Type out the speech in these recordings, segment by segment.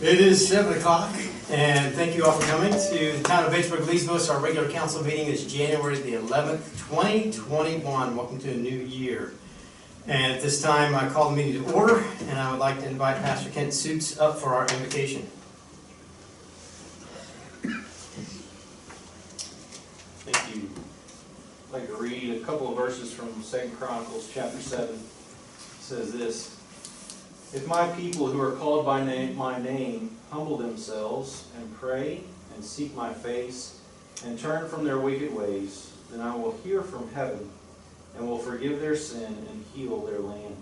It is 7 o'clock, and thank you all for coming to the town of Batesburg-Leesville. Our regular council meeting is January the 11th, 2021. Welcome to a new year. And at this time, I call the meeting to order, and I would like to invite Pastor Kent Suits up for our invocation. Thank you. I'd like to read a couple of verses from 2 Chronicles chapter 7. It says this: "If my people who are called by my name humble themselves and pray and seek my face and turn from their wicked ways, then I will hear from heaven and will forgive their sin and heal their land.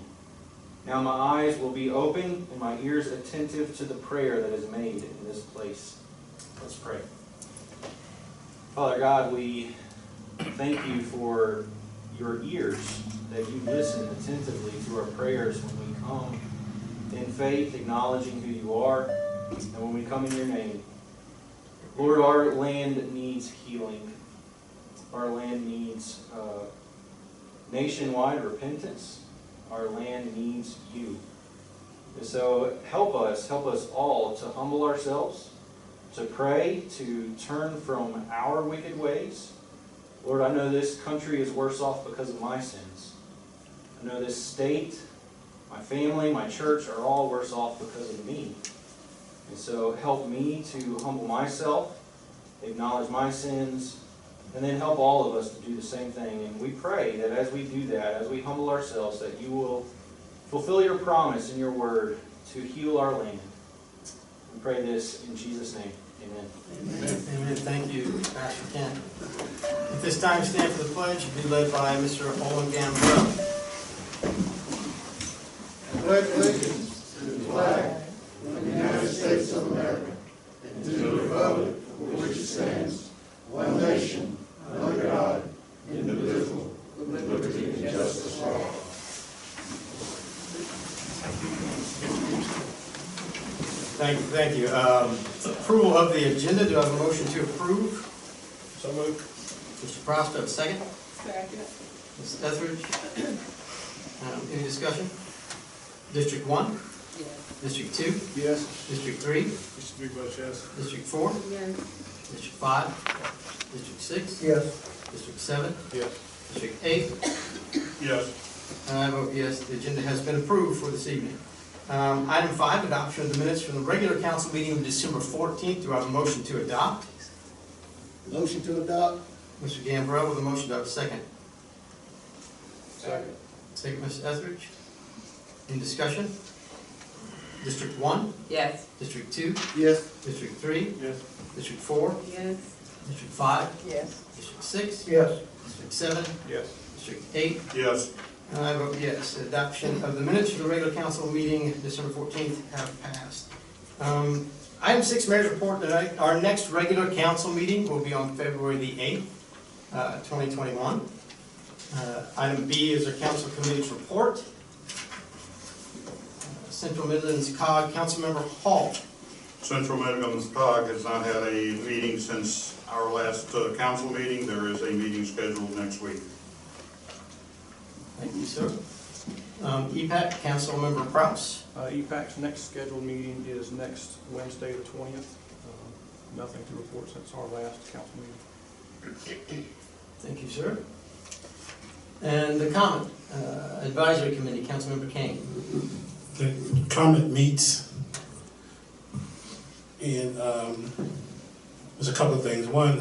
Now my eyes will be open and my ears attentive to the prayer that is made in this place." Let's pray. Father God, we thank you for your ears, that you listen attentively to our prayers when we come in faith, acknowledging who you are, and when we come in your name. Lord, our land needs healing. Our land needs nationwide repentance. Our land needs you. And so help us all to humble ourselves, to pray, to turn from our wicked ways. Lord, I know this country is worse off because of my sins. I know this state, my family, my church are all worse off because of me. And so help me to humble myself, acknowledge my sins, and then help all of us to do the same thing. And we pray that as we do that, as we humble ourselves, that you will fulfill your promise in your word to heal our land. We pray this in Jesus' name. Amen. Amen. Amen. Thank you, Pastor Kent. At this time, stand for the pledge. Be led by Mr. Gambrell. I pledge allegiance to the flag of the United States of America and to the republic for which it stands, one nation, under God, indivisible, with liberty and justice for all. Thank you. Approval of the agenda. Do I have a motion to approve? So moved. Mr. Prost, do I have a second? Second. Ms. Etheridge? Any discussion? District 1? Yes. District 2? Yes. District 3? District 3 votes yes. District 4? Yes. District 5? District 6? Yes. District 7? Yes. District 8? Yes. And I vote yes. The agenda has been approved for this evening. Item 5, adoption of the minutes from the regular council meeting of December 14th. Do I have a motion to adopt? Motion to adopt. Mr. Gambrell with a motion. Do I have a second? Second. Second, Ms. Etheridge. Any discussion? District 1? Yes. District 2? Yes. District 3? Yes. District 4? Yes. District 5? Yes. District 6? Yes. District 7? Yes. District 8? Yes. And I vote yes. Adoption of the minutes for the regular council meeting December 14th have passed. Item 6, Mayor's Report tonight. Our next regular council meeting will be on February the 8th, 2021. Item B is our council committee's report. Central Midlands COG Councilmember Hall. Central Midlands COG has not had a meeting since our last council meeting. There is a meeting scheduled next week. Thank you, sir. EPAC Councilmember Prouse. EPAC's next scheduled meeting is next Wednesday, the 20th. Nothing to report since our last council meeting. Thank you, sir. And the Comment Advisory Committee, Councilmember Kane. The comment meets, and there's a couple of things. One,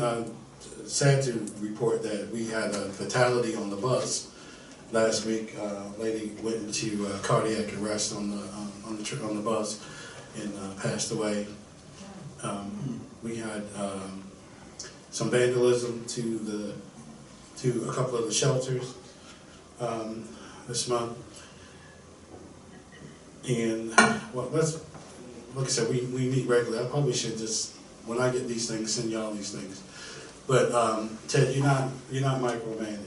sad to report that we had a fatality on the bus last week. A lady went into cardiac arrest on the bus and passed away. We had some vandalism to a couple of the shelters this month. And well, like I said, we meet regularly. I probably should just, when I get these things, send y'all these things. But Ted, you're not micromanaged.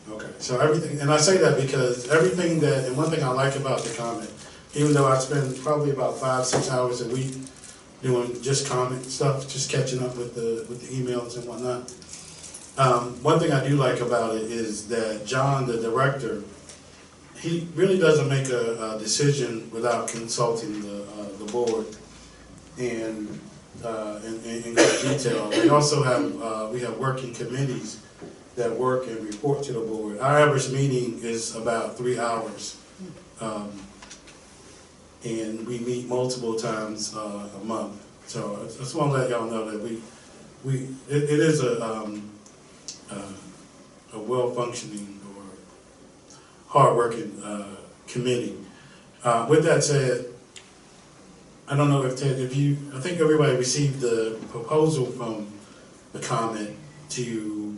Okay, so everything, and I say that because everything that, and one thing I like about the comment, even though I spend probably about 5-6 hours a week doing just comment stuff, just catching up with the emails and whatnot. One thing I do like about it is that John, the director, he really doesn't make a decision without consulting the board and in great detail. We also have, we have working committees that work and report to the board. Our average meeting is about 3 hours. And we meet multiple times a month. So I just want to let y'all know that it is a well-functioning or hard-working committee. With that said, I don't know if Ted, I think everybody received the proposal from the comment to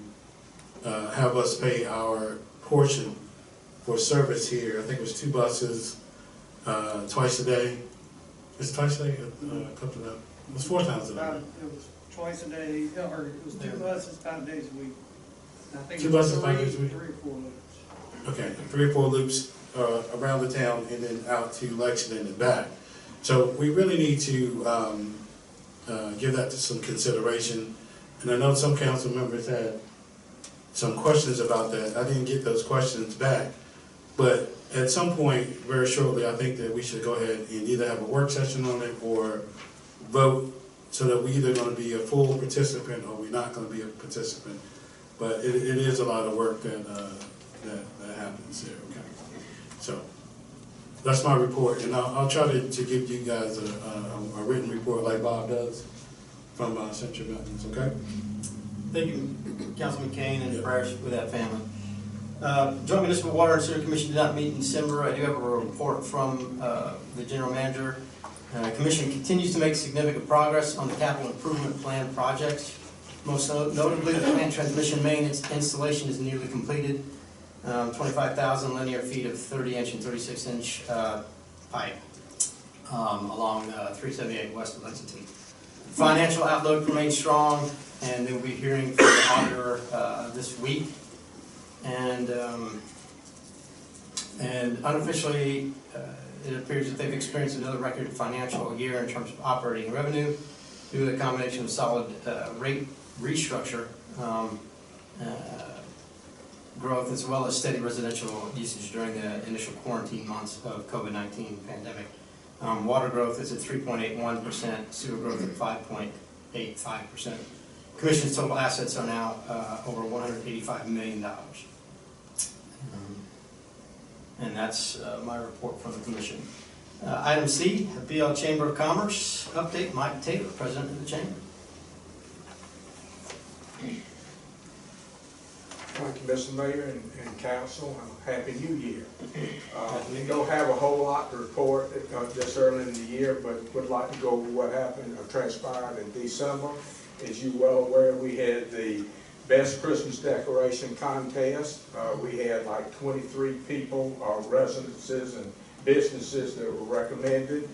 have us pay our portion for service here. I think it was 2 buses, twice a day. It's twice a day, a couple of, it was 4 times a day. It was twice a day, or it was 2 buses, 5 days a week. I think 2 it was buses, 5 days a week? 3 or 4 loops. Okay, 3 or 4 loops around the town and then out to Lexington and back. So we really need to give that to some consideration. And I know some council members had some questions about that. I didn't get those questions back. But at some point, very shortly, I think that we should go ahead and either have a work session on it or vote so that we're either going to be a full participant or we're not going to be a participant. But it is a lot of work that happens there. Okay. So that's my report, and I'll try to give you guys a written report like Bob does from Central Mountains. Okay. Thank you, Councilman Kane, and prayers with that family. Joint Municipal Water and Sewer Commission did not meet in December. I do have a report from the General Manager. Commission continues to make significant progress on the capital improvement plan projects. Most notably, the plant transmission main installation is nearly completed. 25,000 linear feet of 30-inch and 36-inch pipe along 378 west of Lexington. Financial outlook remains strong, and they'll be hearing from the auditor this week. And unofficially, it appears that they've experienced another record financial year in terms of operating revenue due to the combination of solid rate restructure growth as well as steady residential usage during the initial quarantine months of COVID-19 pandemic. Water growth is at 3.81%, sewer growth at 5.85%. Commission's total assets are now over $185 million. And that's my report from the Commission. Item C, BL Chamber of Commerce update. Mike Taylor, President of the Chamber. Thank you, Mr. Mayor and Council. Happy New Year. We don't have a whole lot to report this early in the year, but would like to go over what happened or transpired in December. As you're well aware, we had the Best Christmas Decoration Contest. We had like 23 people, residences and businesses that were recommended.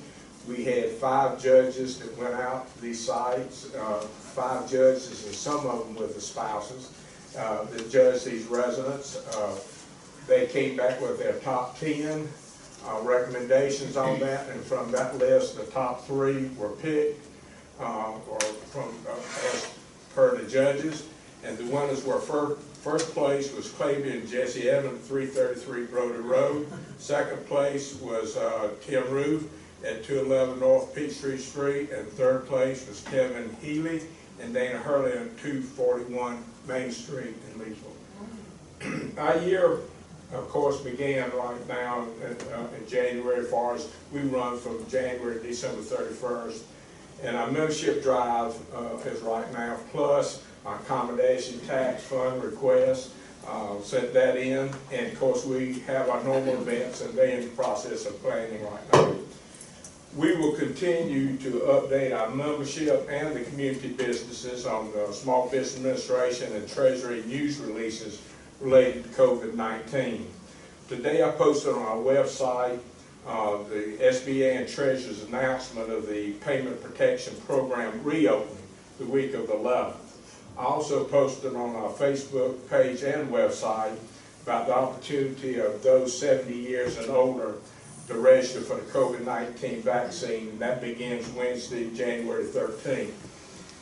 We had 5 judges that went out to these sites, 5 judges and some of them with the spouses. That judged these residents. They came back with their top 10 recommendations on that, and from that list, the top 3 were picked as per the judges. And the winners were first place was Clavia and Jesse Evans, 333 Brody Road. Second place was Tim Roof at 211 North Peachtree Street, and third place was Kevin Healy and Dana Hurley on 241 Main Street in Leesville. Our year, of course, began right now in January, as far as we run from January to December 31st. And our membership drive is right now, plus our accommodation tax fund request, sent that in. And of course, we have our normal events, and they're in the process of planning right now. We will continue to update our membership and the community businesses on the Small Business Administration and Treasury news releases related to COVID-19. Today I posted on our website the SBA and Treasury's announcement of the Payment Protection Program reopening the week of the 11th. I also posted on our Facebook page and website about the opportunity of those 70 years and older to register for the COVID-19 vaccine, and that begins Wednesday, January 13th.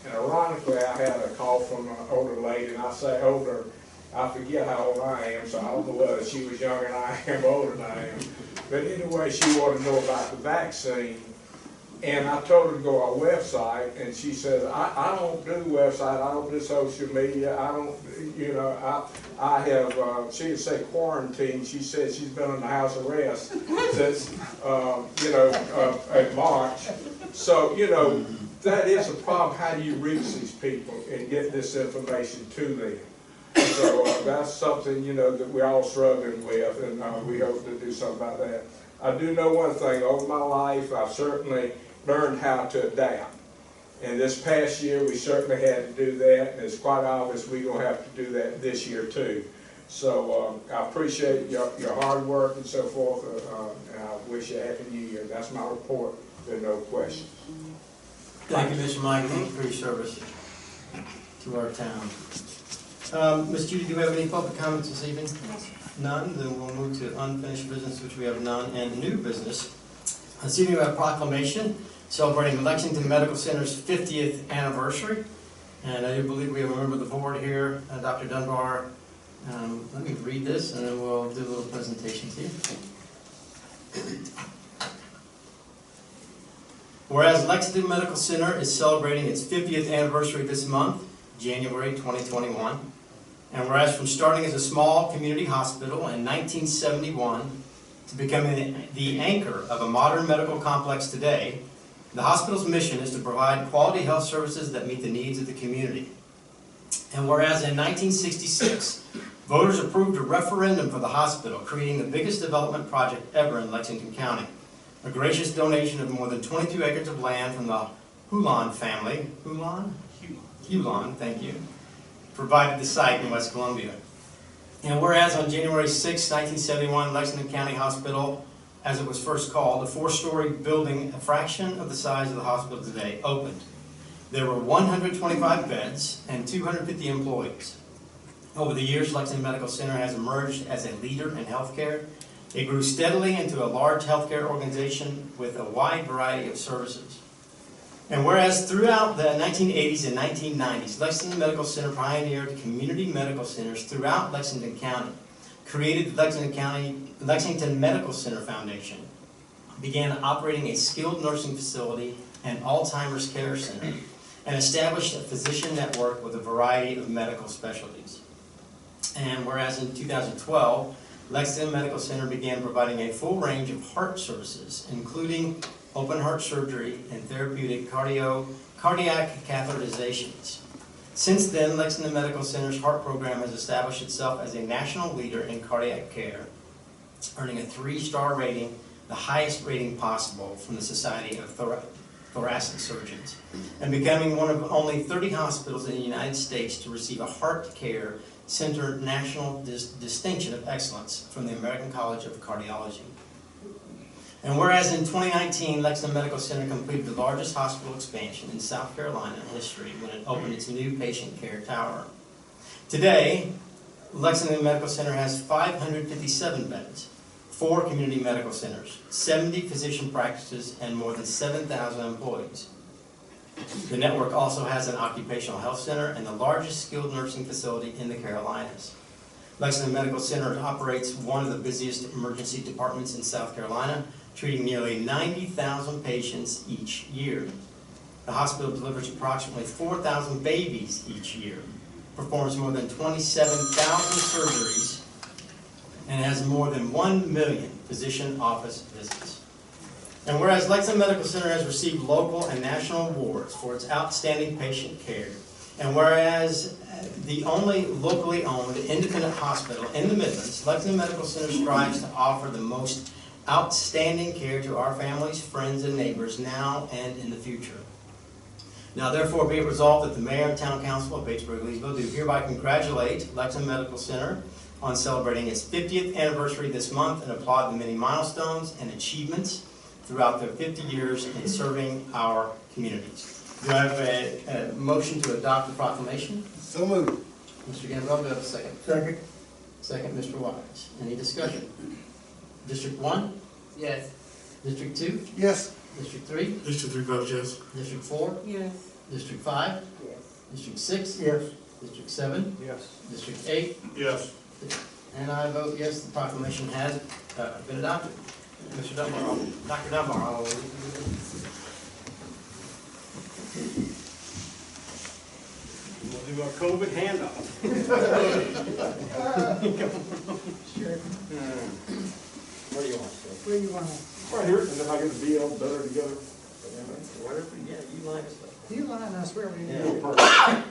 And ironically, I had a call from an older lady, and I say older I forget how old I am, so I don't know whether she was younger than I am or older than I am. But anyway, she wanted to know about the vaccine. And I told her to go on our website, and she says, I don't do website, I don't do social media, I don't, you know, I have, she would say quarantine, she said she's been on the house arrest since, in March. So, you know, that is a problem. How do you reach these people and get this information to them? So that's something, you know, that we're all struggling with, and we hope to do something about that. I do know one thing, over my life, I've certainly learned how to adapt. And this past year, we certainly had to do that, and it's quite obvious we're going to have to do that this year too. So I appreciate your hard work and so forth, and I wish you a happy new year. That's my report. There are no questions. Thank you, Mr. Mike, for your service to our town. Ms. Judy, do you have any public comments this evening? None. Then we'll move to unfinished business, which we have none, and new business. This evening we have a proclamation celebrating Lexington Medical Center's 50th anniversary. And I do believe we have a member of the board here, Dr. Dunbar. Let me read this and then we'll do a little presentation to you. Whereas Lexington Medical Center is celebrating its 50th anniversary this month, January 2021, and whereas from starting as a small community hospital in 1971 to becoming the anchor of a modern medical complex today, the hospital's mission is to provide quality health services that meet the needs of the community. And whereas in 1966, voters approved a referendum for the hospital, creating the biggest development project ever in Lexington County. A gracious donation of more than 22 acres of land from the Hulan family, Hulan, thank you, provided the site in West Columbia. And whereas on January 6, 1971, Lexington County Hospital, as it was first called, a 4-story building, a fraction of the size of the hospital today, opened. There were 125 beds and 250 employees. Over the years, Lexington Medical Center has emerged as a leader in healthcare. It grew steadily into a large healthcare organization with a wide variety of services. And whereas throughout the 1980s and 1990s, Lexington Medical Center pioneered community medical centers throughout Lexington County, created the Lexington Medical Center Foundation, began operating a skilled nursing facility and Alzheimer's care center, and established a physician network with a variety of medical specialties. And whereas in 2012, Lexington Medical Center began providing a full range of heart services, including open heart surgery and therapeutic cardiac catheterizations. Since then, Lexington Medical Center's heart program has established itself as a national leader in cardiac care, earning a 3-star rating, the highest rating possible from the Society of Thoracic Surgeons, and becoming one of only 30 hospitals in the United States to receive a Heart Care Center National Distinction of Excellence from the American College of Cardiology. And whereas in 2019, Lexington Medical Center completed the largest hospital expansion in South Carolina history when it opened its new patient care tower. Today, Lexington Medical Center has 557 beds, 4 community medical centers, 70 physician practices, and more than 7,000 employees. The network also has an occupational health center and the largest skilled nursing facility in the Carolinas. Lexington Medical Center operates one of the busiest emergency departments in South Carolina, treating nearly 90,000 patients each year. The hospital delivers approximately 4,000 babies each year, performs more than 27,000 surgeries, and has more than 1 million physician office visits. And whereas Lexington Medical Center has received local and national awards for its outstanding patient care, and whereas the only locally owned independent hospital in the Midlands, Lexington Medical Center strives to offer the most outstanding care to our families, friends, and neighbors now and in the future. Now therefore be it resolved that the Mayor and Town Council of Batesburg-Leesville do hereby congratulate Lexington Medical Center on celebrating its 50th anniversary this month and applaud the many milestones and achievements throughout their 50 years in serving our communities. Do I have a motion to adopt the proclamation? So moved. Mr. Gamble, do I have a second? Second. Second, Mr. Wise. Any discussion? District 1? Yes. District 2? Yes. District 3? District 3 votes yes. District 4? Yes. District 5? Yes. District 6? Yes. District 7, Yes. District 8, Yes. and I vote yes, the proclamation has been adopted. Mr. Dunbar, Dr. Dunbar, I'll leave you with We'll do our COVID handoff. Where do you want to go? Where you want to, Right here, and then I get the BL better together. Whatever, yeah, you line us up. you line us where we Yeah. need.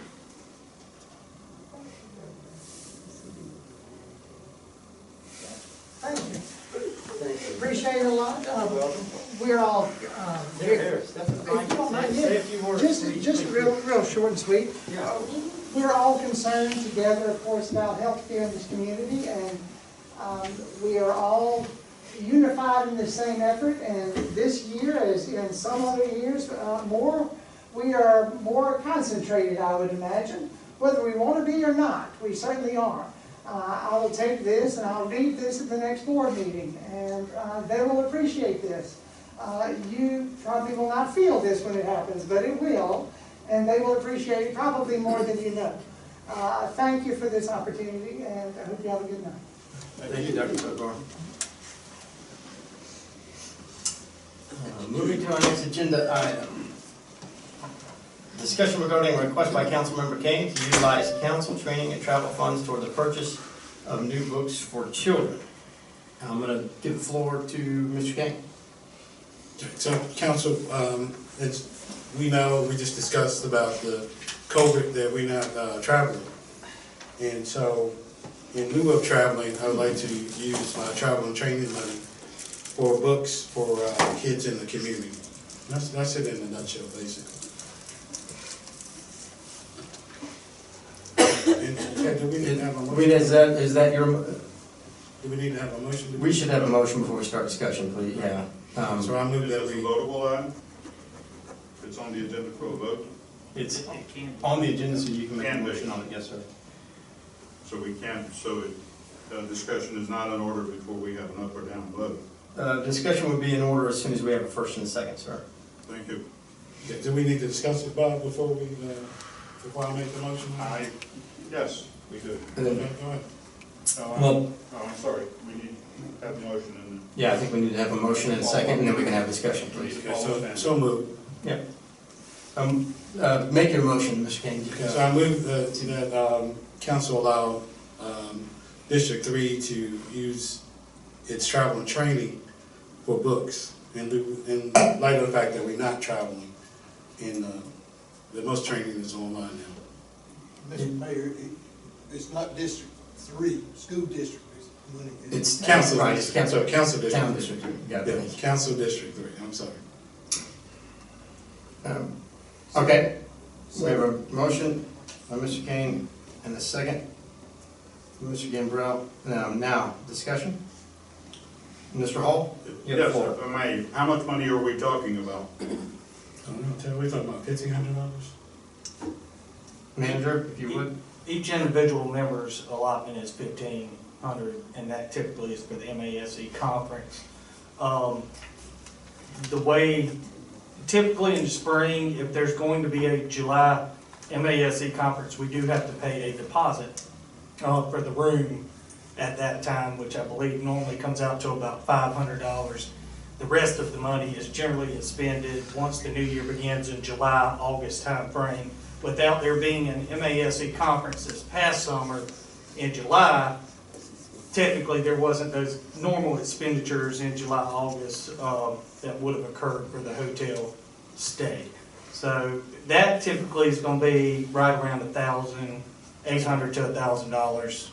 Thank you. Thank you. Appreciate it a lot. Welcome. We're all, There, Stephanie, if you don't mind, say a few words. just please. real short and sweet. Yeah. We're all concerned together, of course, about healthcare in this community, and we are all unified in the same effort. And this year, as in some other years, we are more concentrated, I would imagine, whether we want to be or not. We certainly are. I will take this and I'll read this at the next board meeting, and they will appreciate this. You probably will not feel this when it happens, but it will, and they will appreciate it probably more than you know. Thank you for this opportunity, and I hope you have a good night. Thank you, Dr. Dunbar. Moving to our next agenda item. Discussion regarding a request by Councilmember Kane to utilize council training and travel funds toward the purchase of new books for children. I'm going to give the floor to Mr. Kane. So, council, as we know, we just discussed about the COVID that we're not traveling. And so, in lieu of traveling, I would like to use my travel and training money for books for kids in the community. That's it in a nutshell, basically. And, okay, do we need to have a motion? Is that your, Do we need to have a motion? we should have a motion before we start discussion, please, yeah. So I move Is that this a we, votable item? It's on the agenda for a vote, It's on the agenda, so you can make a Can be. motion on it, yes, sir. so we can't, discussion is not in order before we have an up or down vote. Discussion would be in order as soon as we have a first and a second, sir. Thank you. do we need to discuss it, Bob, before I make the motion? Yes, we do. And then- Okay, go ahead. Well, I'm sorry, we need to have a motion and. yeah, I think we need to have a motion and a second, and then we can have discussion, please. Okay, so moved. Yeah. Make your motion, Mr. Kane. Okay, so I move that council allow District 3 to use its travel and training for books in light of the fact that we're not traveling, and that most training is online now. Mr. Mayor, it's not District 3, school district is money. It's Council, right, it's council, so council district. town district, got Yeah, it. council district 3, I'm sorry. Okay, so we have a motion by Mr. Kane and a second by Mr. Gambrell. Now, discussion? Mr. Hall? You have the Yes, floor. if I may, how much money are we talking about? I don't know, we're talking about $1,500? Manager, if you would. Each individual member's allotment is $1,500, and that typically is for the MASC conference. The way, typically in the spring, if there's going to be a July MASC conference, we do have to pay a deposit for the room at that time, which I believe normally comes out to about $500. The rest of the money is generally expended once the new year begins in July, August timeframe. Without there being an MASC conference this past summer in July, technically there wasn't those normal expenditures in July, August that would have occurred for the hotel stay. So that typically is going to be right around $1,800 to $1,000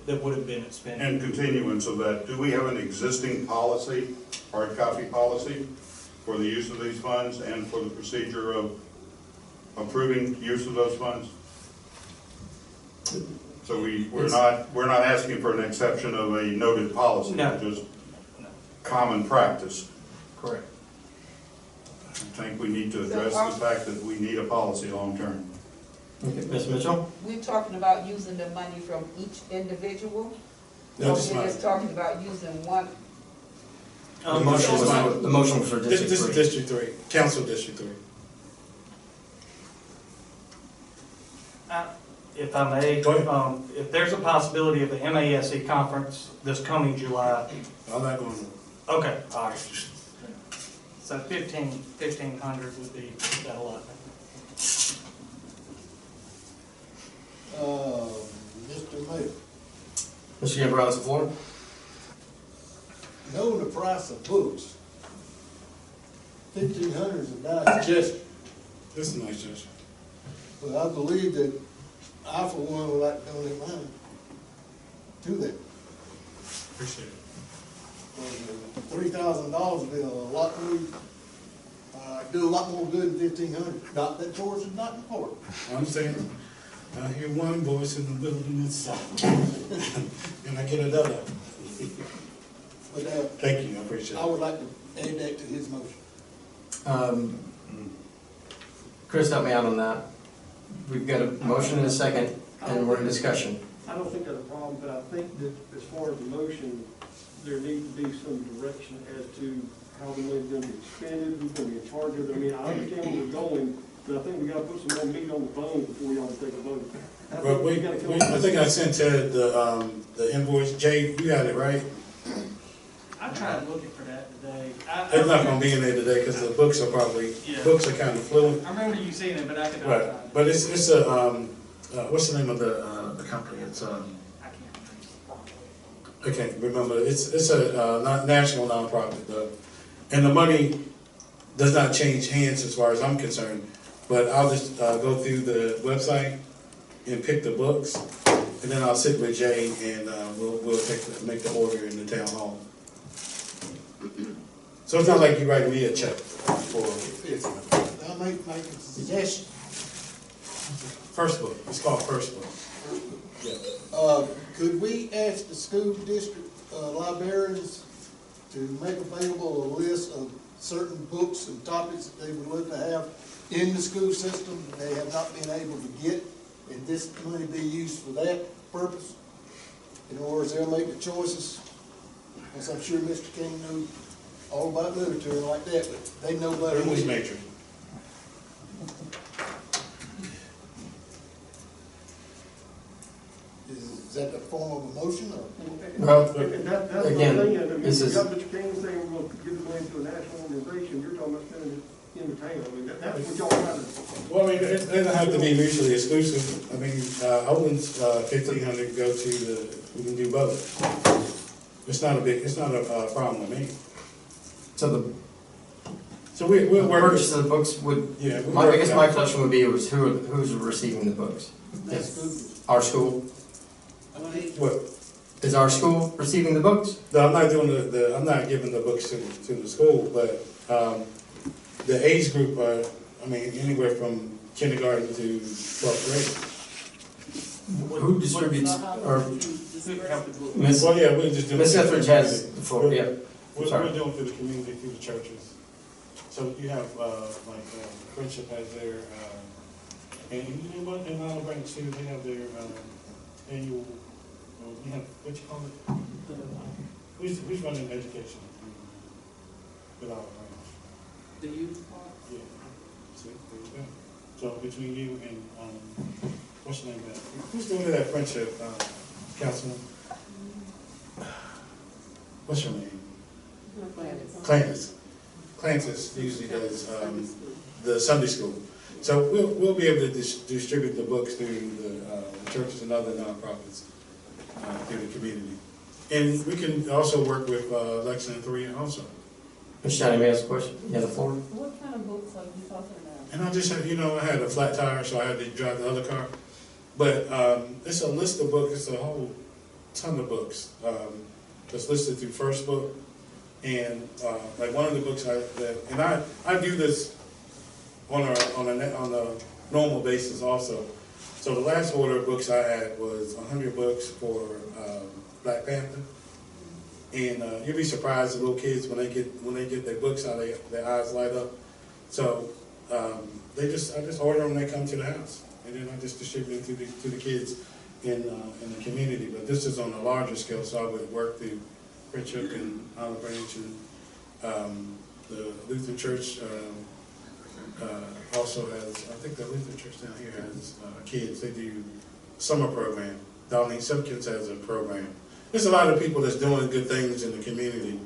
that would have been expended. In continuance of that, do we have an existing policy, hard copy policy, for the use of these funds and for the procedure of approving use of those funds? So we're not asking for an exception of a noted policy, No. just common practice. Correct. I think we need to address the fact that we need a policy long-term. Okay, Ms. Mitchell? We're talking about using the money from each individual? No, Or just we're mine. just talking about using one? The motion was for This District is 3. District 3, council District 3. if I may, Go ahead. if there's a possibility of the MASC conference this coming July, I'm not going to. okay, all right. So 1,500 would be that a lot. Mr. Mayor, Mr. Gambrell has the floor. know the price of books. 1,500 is a nice gesture, This is a nice gesture. but I believe that I, for one, would like to donate money to that. Appreciate it. $3,000 would be a lot more, do a lot more good than 1,500. Not that yours is not important. I'm saying, I hear one voice in the building itself, and I get another. But Thank you, I appreciate I it. would like to add that to his motion. Chris, help me out on that. We've got a motion and a second, and we're in discussion. I don't think that's a problem, but I think that as far as the motion, there needs to be some direction as to how the money's gonna be expended, who's gonna be in charge of it. I mean, I understand where we're going, but I think we gotta put some more meat on the bone before y'all take a vote. But I think I sent Ted the invoice. Jay, you got it, right? I tried looking for that today. It's not gonna be in there today, because the books are probably, Yeah. books are kind of fluid. I remember you seeing it, but I could not Right, find it. but it's a, what's the name of the company? It's, I I can't remember. It's a not national nonprofit though. And the money does not change hands as far as I'm concerned. But I'll just go through the website and pick the books, and then I'll sit with Jay and we'll make the order in the town hall. So it's not like you write me a check for I may make a suggestion. first book. It's called First Book. Yeah. Could we ask the school district librarians to make available a list of certain books and topics that they would like to have in the school system that they have not been able to get, and this money be used for that purpose? In other words, they'll make the choices, as I'm sure Mr. King knows all about literature and like that, but they know better than English we. major. Is that the form of a motion, or? Well, And that's the again, thing, I mean, this you is- got Mr. Kane saying we're gonna give the money to a national organization, you're talking about spending it in the town, I mean, that's what y'all trying to. Well, I mean, it doesn't have to be mutually exclusive. I mean, Olin's 1,500 go to the, we can do both. It's not a problem with me. So So we'll the work. purchase of the books would, Yeah. we'll I work guess it my out. question would be, who's receiving the books? That's good. Our school? What? Is our school receiving the books? No, I'm not doing I'm not giving the books to the school, but, the age group are, I mean, anywhere from kindergarten to 12th grade. Who distributes, or Ms. Well, yeah, we're just doing. Ms. Etheridge has the floor, yeah. We're Sorry. doing through the community, through the churches. So you have, Friendship has their, and you know what, in Olive Branch too, they have their, annual, you have, what you call it? Who's running education? With Olive Branch? The youth part? Yeah. See, there you go. So between you and, what's your name, man? Who's doing that Friendship, Councilman? What's your name? Clantis usually does the Sunday school. So we'll be able to distribute the books through the churches and other nonprofits through the community. And we can also work with Lexington 3 also. Mr. Johnny, may I ask a question? You have the floor? What kind of books are you talking about? And I just had, I had a flat tire, so I had to drive the other car. But it's a list of books, it's a whole ton of books that's listed through First Book. And like one of the books I do this on a normal basis also. So the last order of books I had was 100 books for Black Panther. And you'll be surprised the little kids when they get their books out, their eyes light up. So I just order them, they come to the house, and then I just distribute them to the kids in the community. But this is on a larger scale, so I would work through Friendship and Olive Branch, and the Lutheran Church also has. I think the Lutheran Church down here has kids. They do summer program. Darlene Simpkins has a program. There's a lot of people that's doing good things in the community,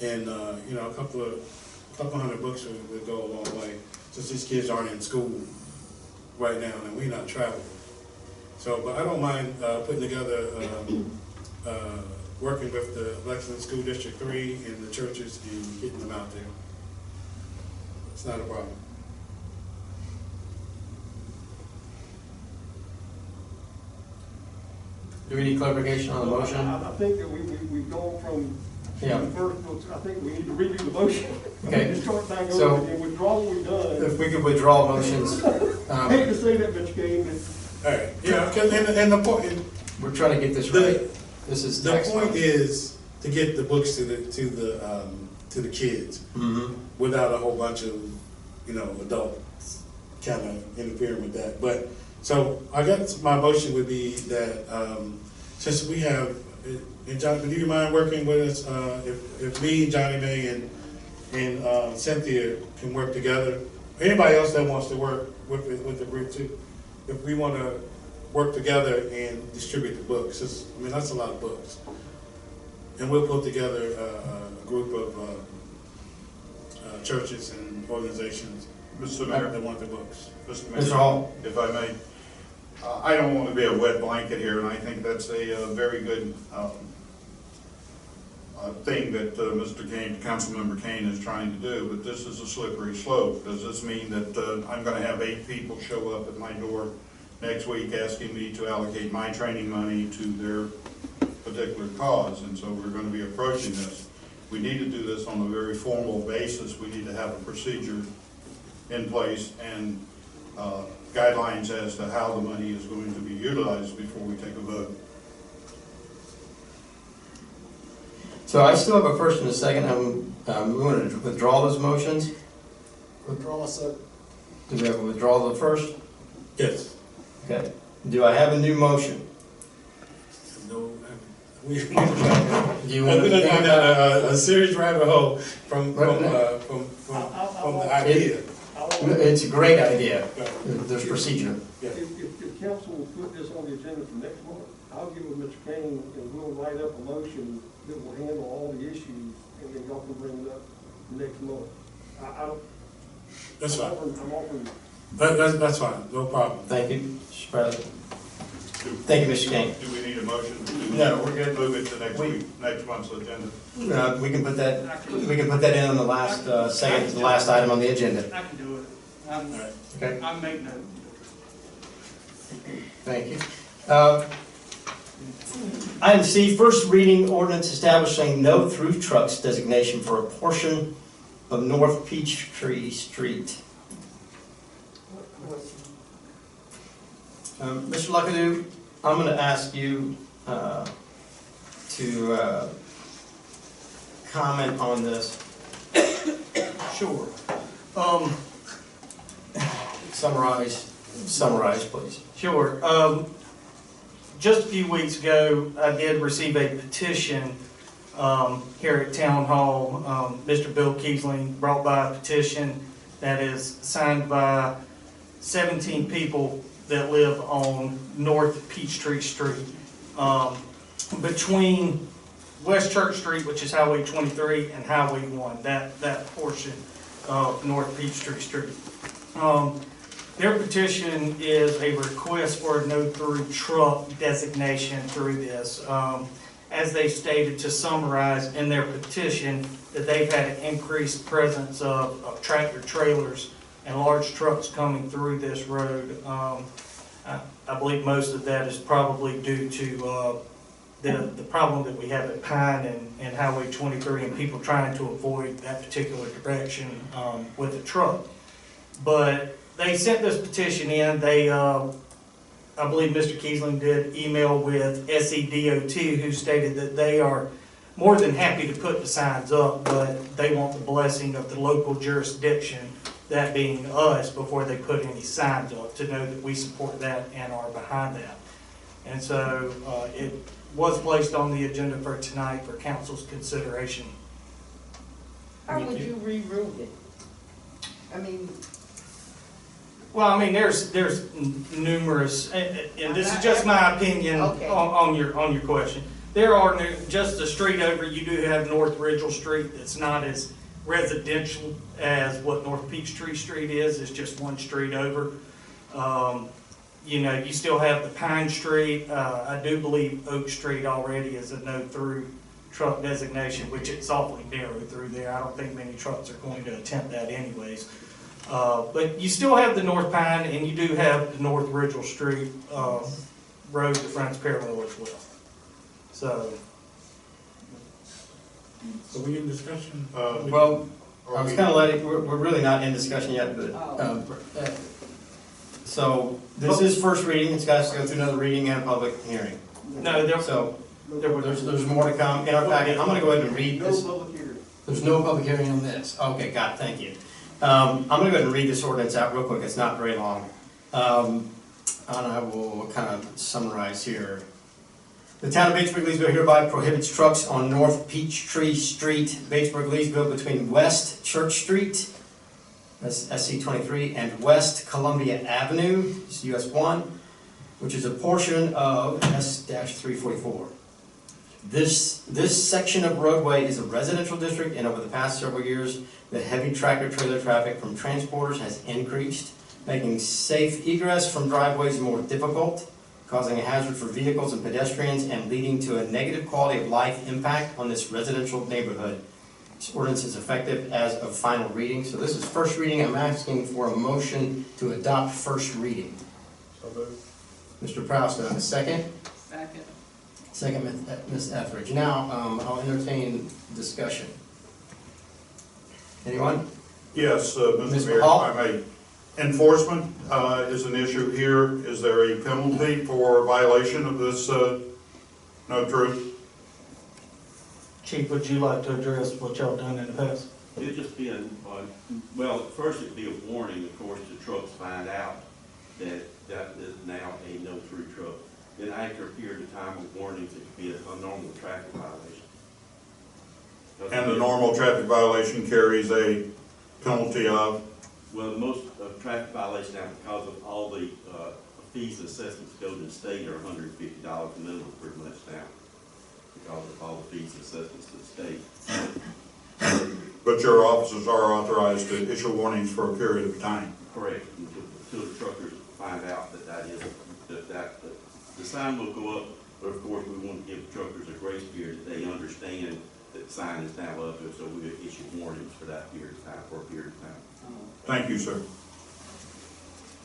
and you know, a couple hundred books would go a long way. Since these kids aren't in school right now, and we're not traveling. So, but I don't mind putting together, working with the Lexington School District 3 and the churches and getting them out there. It's not a problem. Do we need clarification on the motion? I think that we've gone from Yeah. the first, I think we need to redo the motion. Okay. And start back So- over and withdraw what we've done. If we could withdraw motions, I hate to say that, Mr. Kane, but All right, yeah, because and the point, we're trying to get this right. This is the tax point money. is to get the books to the kids Mhm. without a whole bunch of, you know, adults kind of interfering with that. But, so I guess my motion would be that, since we have, and John, do you mind working with us, if me, Johnny May, and Cynthia can work together? Anybody else that wants to work with the group too? If we want to work together and distribute the books, I mean, that's a lot of books. And we'll put together a group of churches and organizations Mr. Mayor, that want the books. Mr. Mayor, Mr. Hall. if I may, I don't want to be a wet blanket here, and I think that's a very good thing that Mr. Kane, Councilmember Kane is trying to do, but this is a slippery slope. Does this mean that I'm going to have 8 people show up at my door next week asking me to allocate my training money to their particular cause? And so we're going to be approaching this. We need to do this on a very formal basis. We need to have a procedure in place and guidelines as to how the money is going to be utilized before we take a vote. So I still have a first and a second. We want to withdraw those motions. Withdraw, sir. Do we have a withdrawal of the first? Yes. Okay. Do I have a new motion? No, we Do you want we're to going down a serious rabbit hole from the idea. It's a great idea. There's procedure. Yeah. if council will put this on the agenda for next month, I'll give it Mr. Kane and we'll write up a motion that will handle all the issues and then y'all can bring it up next month. I don't. That's fine. I'm offering. That's fine. No problem. Thank you, Mr. President. Thank you, Mr. Kane. Do we need a motion to No, we're good. move it to next month's agenda? We can put that in on the last the last item on the agenda. I can do it. Okay. I'm making note. Thank you. Item C, first reading ordinance establishing no through trucks designation for a portion of North Peachtree Street. Mr. Luckadoo, I'm going to ask you to comment on this. Sure. Summarize, please. Sure. Just a few weeks ago, I did receive a petition here at Town Hall. Mr. Bill Kiesling brought by a petition that is signed by 17 people that live on North Peachtree Street. Between West Church Street, which is Highway 23, and Highway 1, that portion of North Peachtree Street. Their petition is a request for a no-through truck designation through this. As they stated, to summarize in their petition, that they've had an increased presence of tractor trailers and large trucks coming through this road. I believe most of that is probably due to the problem that we have at Pine and Highway 23 and people trying to avoid that particular direction with a truck. But they sent this petition in. They, I believe Mr. Kiesling did email with SEDOT, who stated that they are more than happy to put the signs up, but they want the blessing of the local jurisdiction, that being us, before they put any signs up, to know that we support that and are behind that. And so it was placed on the agenda for tonight for council's consideration. How would you reroute it? I mean, Well, I mean, there's numerous, and this is just my opinion Okay. on your question. There are, just a street over, you do have North Ridgel Street that's not as residential as what North Peachtree Street is. It's just one street over. You know, you still have the Pine Street. I do believe Oak Street already is a no-through truck designation, which it's awfully narrow through there. I don't think many trucks are going to attempt that anyways. But you still have the North Pine, and you do have the North Ridgel Street road that runs parallel as well. So, So we in discussion? Well, I was kind of letting, we're really not in discussion yet, but, so this is first reading. It's got to go through another reading and a public hearing. no, So there's more to come in our packet. I'm going to go ahead and read No this. public hearing. There's no public hearing on this. Okay, got it, thank you. I'm going to go ahead and read this ordinance out real quick. It's not very long. And I will kind of summarize here. The town of Batesburg-Leesville hereby prohibits trucks on North Peachtree Street, Batesburg-Leesville, between West Church Street, that's SC 23, and West Columbia Avenue, it's US 1, which is a portion of S-344. This section of roadway is a residential district, and over the past several years, the heavy tractor trailer traffic from transporters has increased, making safe egress from driveways more difficult, causing a hazard for vehicles and pedestrians, and leading to a negative quality of life impact on this residential neighborhood. This ordinance is effective as of final reading. So this is first reading. I'm asking for a motion to adopt first reading. So moved. Mr. Proust, do I have a second? Second. Second, Ms. Etheridge. Now, I'll entertain discussion. Anyone? Yes, Ms. Mr. Mayor, if Hall? I may. Enforcement is an issue here. Is there a penalty for violation of this no through? Chief, would you like to address what y'all done in the past? It'd just be well, at first it'd be a warning, of course, the trucks find out that that is now a no-through truck. Then after a period of time of warnings, it could be a normal traffic violation. And the normal traffic violation carries a penalty of? Well, most of traffic violations now, because of all the fees and assessments go to the state, are $150 minimum pretty much now, because of all the fees and assessments to the state. But your officers are authorized to issue warnings for a period of time? Correct, until the truckers find out that the sign will go up, but of course we want to give truckers a grace period that they understand that the sign is now up, so we issue warnings for that period of time, for a period of time. Thank you, sir.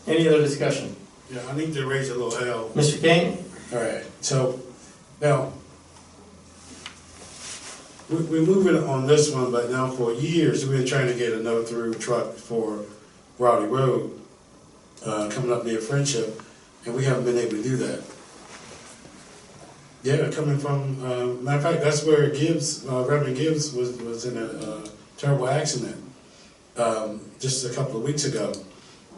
Any other discussion? Yeah, I need to raise a little hell. Mr. Kane? All right, so now, we're moving on this one, but now for years, we've been trying to get a no-through truck for Rowdy Road, coming up near Friendship, and we haven't been able to do that. Yeah, coming from, matter of fact, that's where Gibbs, Reverend Gibbs was in a terrible accident just a couple of weeks ago.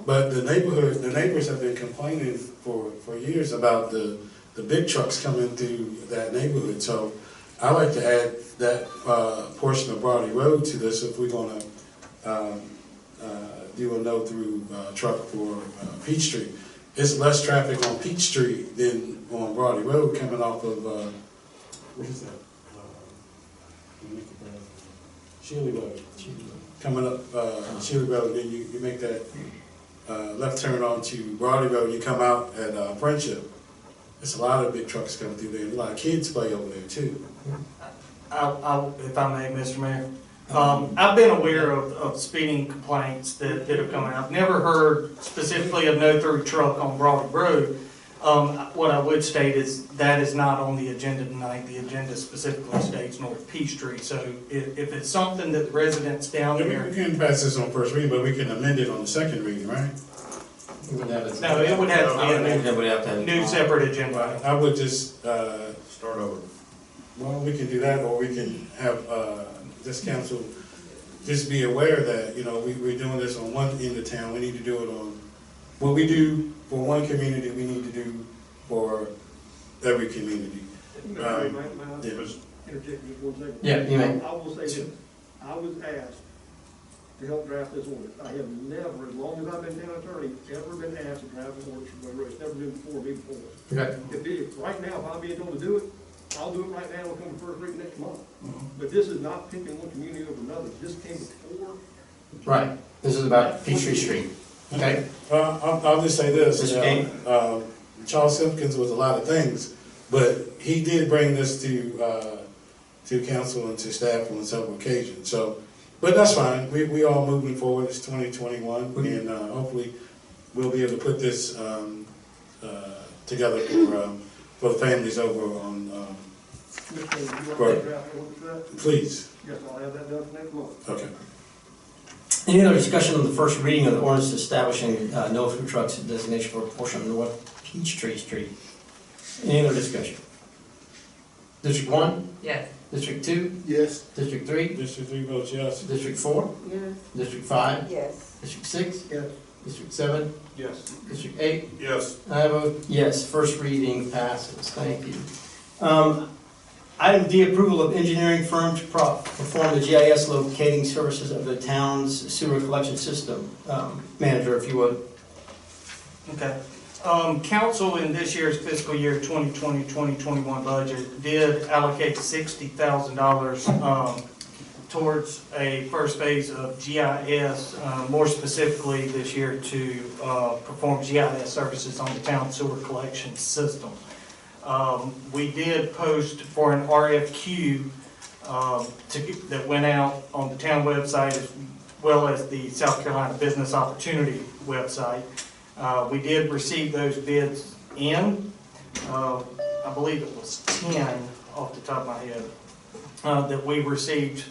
But the neighbors have been complaining for years about the big trucks coming through that neighborhood. So I like to add that portion of Rowdy Road to this if we're going to do a no-through truck for Peachtree. It's less traffic on Peachtree than on Rowdy Road coming off of, what is that? Shealy Road. Coming up Shealy Road, then you make that left turn onto Rowdy Road, you come out at Friendship. There's a lot of big trucks coming through there. A lot of kids play over there too. If I may, Mr. Mayor. I've been aware of speeding complaints that have come out. Never heard specifically of no-through truck on Broad Road. What I would state is that is not on the agenda tonight. The agenda specifically states North Peachtree. So if it's something that the residents down there... We can pass this on first reading, but we can amend it on the second reading, right? No, it would have to be a new separate agenda. I would just... Start over. Well, we can do that, or we can have this council just be aware that, you know, we're doing this on one end of town. We need to do it on... What we do for one community, we need to do for every community. May I Yeah. interject just one second? Yeah, you may. I will say this, I was asked to help draft this ordinance. I have never, as long as I've been town attorney, ever been asked to draft an ordinance for road. It's never been before me before. Okay. Right now, if I'm being told to do it, I'll do it right now, it'll come to first reading next month. But this is not picking one community over another, this came before. Right, this is about Peachtree Street. Okay, I'll just say this, Mr. Kane? Charles Simpkins was a lot of things, but he did bring this to council and to staff on several occasions, so, but that's fine, we all moving forward, it's 2021, and hopefully we'll be able to put this together for the families over on, Mr. Kane, you want Right. to draft an ordinance for that? please. Yes, I'll have that done for next month. Okay. any other discussion on the first reading of the ordinance establishing no food trucks designation for a portion of North Peachtree Street? Any other discussion? District 1, Yes. District 2, Yes. District 3, District 3 votes yes. District 4, Yes. District 5, Yes. District 6, Yes. District 7, Yes. District 8. Yes. I vote yes, first reading passes, thank you. Item D, approval of engineering firm to perform the GIS locating services of the town's sewer collection system. Manager, if you would. Okay. Council in this year's fiscal year 2020-2021 budget did allocate $60,000 towards a first phase of GIS, more specifically this year to perform GIS services on the town sewer collection system. We did post for an RFQ that went out on the town website as well as the South Carolina Business Opportunity website. We did receive those bids in. I believe it was 10 off the top of my head that we received.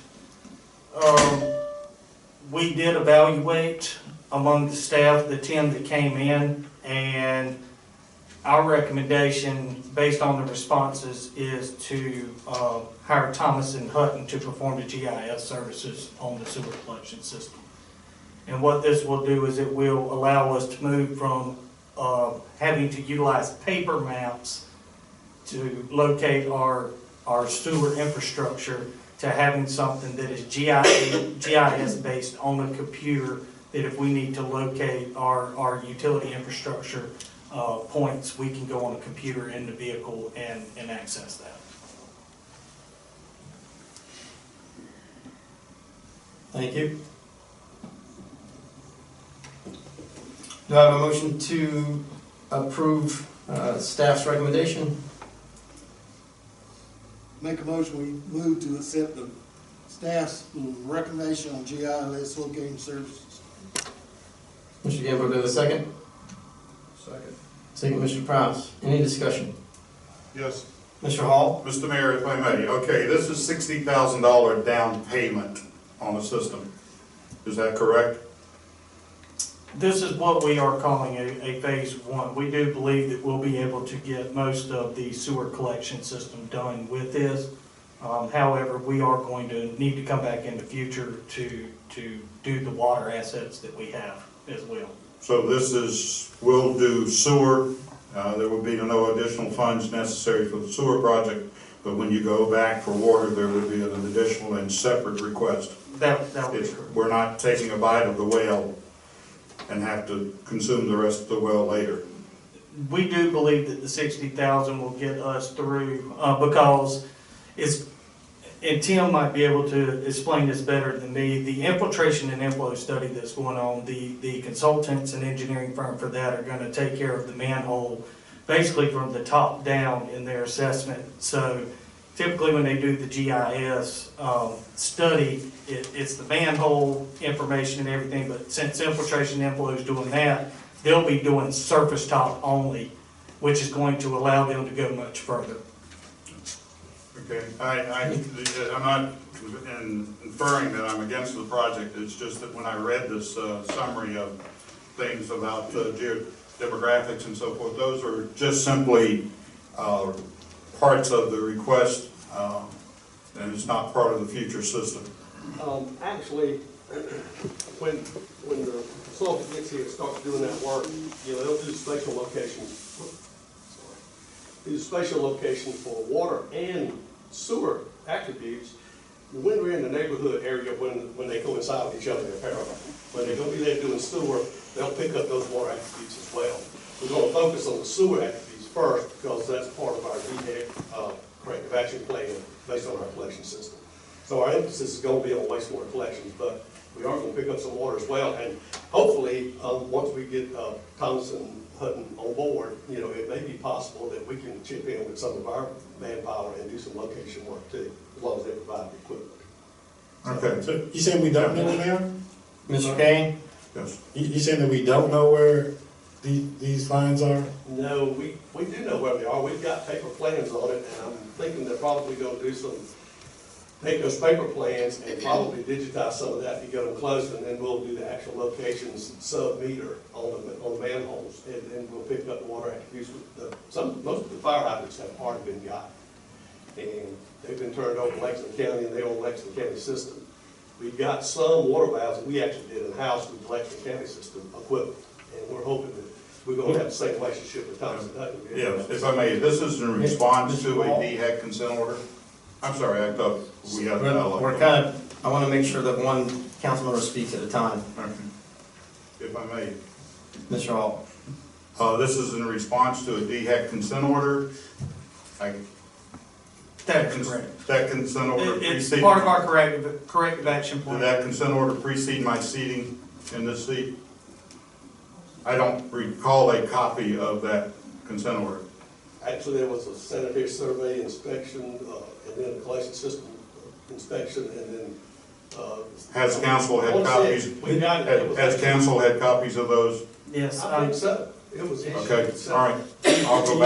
We did evaluate among the staff the 10 that came in, and our recommendation, based on the responses, is to hire Thomas and Hutton to perform the GIS services on the sewer collection system. And what this will do is it will allow us to move from having to utilize paper maps to locate our sewer infrastructure to having something that is GIS based on a computer, that if we need to locate our utility infrastructure points, we can go on a computer in the vehicle and access that. Thank you. Do I have a motion to approve staff's recommendation? Make a motion, we move to accept the staff's recommendation on GIS locating services. Mr. Gamble, do I have a second? Second. Second, Mr. Prowse. Any discussion? Yes. Mr. Hall? Mr. Mayor, if I may, okay, this is $60,000 down payment on the system. Is that correct? This is what we are calling a phase one. We do believe that we'll be able to get most of the sewer collection system done with this. However, we are going to need to come back in the future to do the water assets that we have as well. So this is, we'll do sewer. There will be no additional funds necessary for the sewer project, but when you go back for water, there will be an additional and separate request. That would be correct. We're not taking a bite of the whale and have to consume the rest of the well later. We do believe that the $60,000 will get us through because it's, and Tim might be able to explain this better than me, the infiltration and inflow study that's going on, the consultants and engineering firm for that are going to take care of the manhole basically from the top down in their assessment. So typically when they do the GIS study, it's the manhole information and everything, but since Infiltration and Inflow is doing that, they'll be doing surface top only, which is going to allow them to go much further. Okay, I'm not inferring that I'm against the project. It's just that when I read this summary of things about demographics and so forth, those are just simply parts of the request, and it's not part of the future system. Actually, when the consultant gets here and starts doing that work, you know, they'll do spatial locations. These spatial locations for water and sewer attributes, when we're in the neighborhood area, when they go inside with each other in parallel, when they're gonna be there doing sewer, they'll pick up those water attributes as well. We're gonna focus on the sewer attributes first, because that's part of our DHEC, corrective action plan based on our collection system. So our emphasis is gonna be on wastewater collections, but we are gonna pick up some water as well, and hopefully, once we get, Thomas and Hutton on board, you know, it may be possible that we can chip in with some of our manpower and do some location work too, as long as they provide the equipment. Okay. So you saying we don't know where they are? Mr. Kane? Yes. You saying that we don't know where these lines are? No, we do know where they are. We've got paper plans on it, and I'm thinking they're probably gonna do some, take those paper plans and probably digitize some of that to get them close, and then we'll do the actual locations sub-meter on the manholes, and then we'll pick up the water attributes with most of the fire hydrants have already been got. And they've been turned over to Lexington County, and they're on Lexington County system. We've got some water valves that we actually did in-house with the Lexington County system equipment, and we're hoping that we're gonna have the same relationship with Thomas and Hutton. Yeah, if I may, this is in response to a DHEC consent order. I'm sorry, I thought we had. We're kind of, I want to make sure that one council member speaks at a time. Okay. If I may. Mr. Hall. This is in response to a DHEC consent order. That is correct. That consent order It's preceded. part of our corrective action Did plan. that consent order precede my seating in this seat? I don't recall a copy of that consent order. Actually, there was a sanitary survey inspection, and then a collection system inspection, and then, Has council had copies? We got it. Has council had copies of those? Yes. I think so. It was issued. Okay, all right. I'll go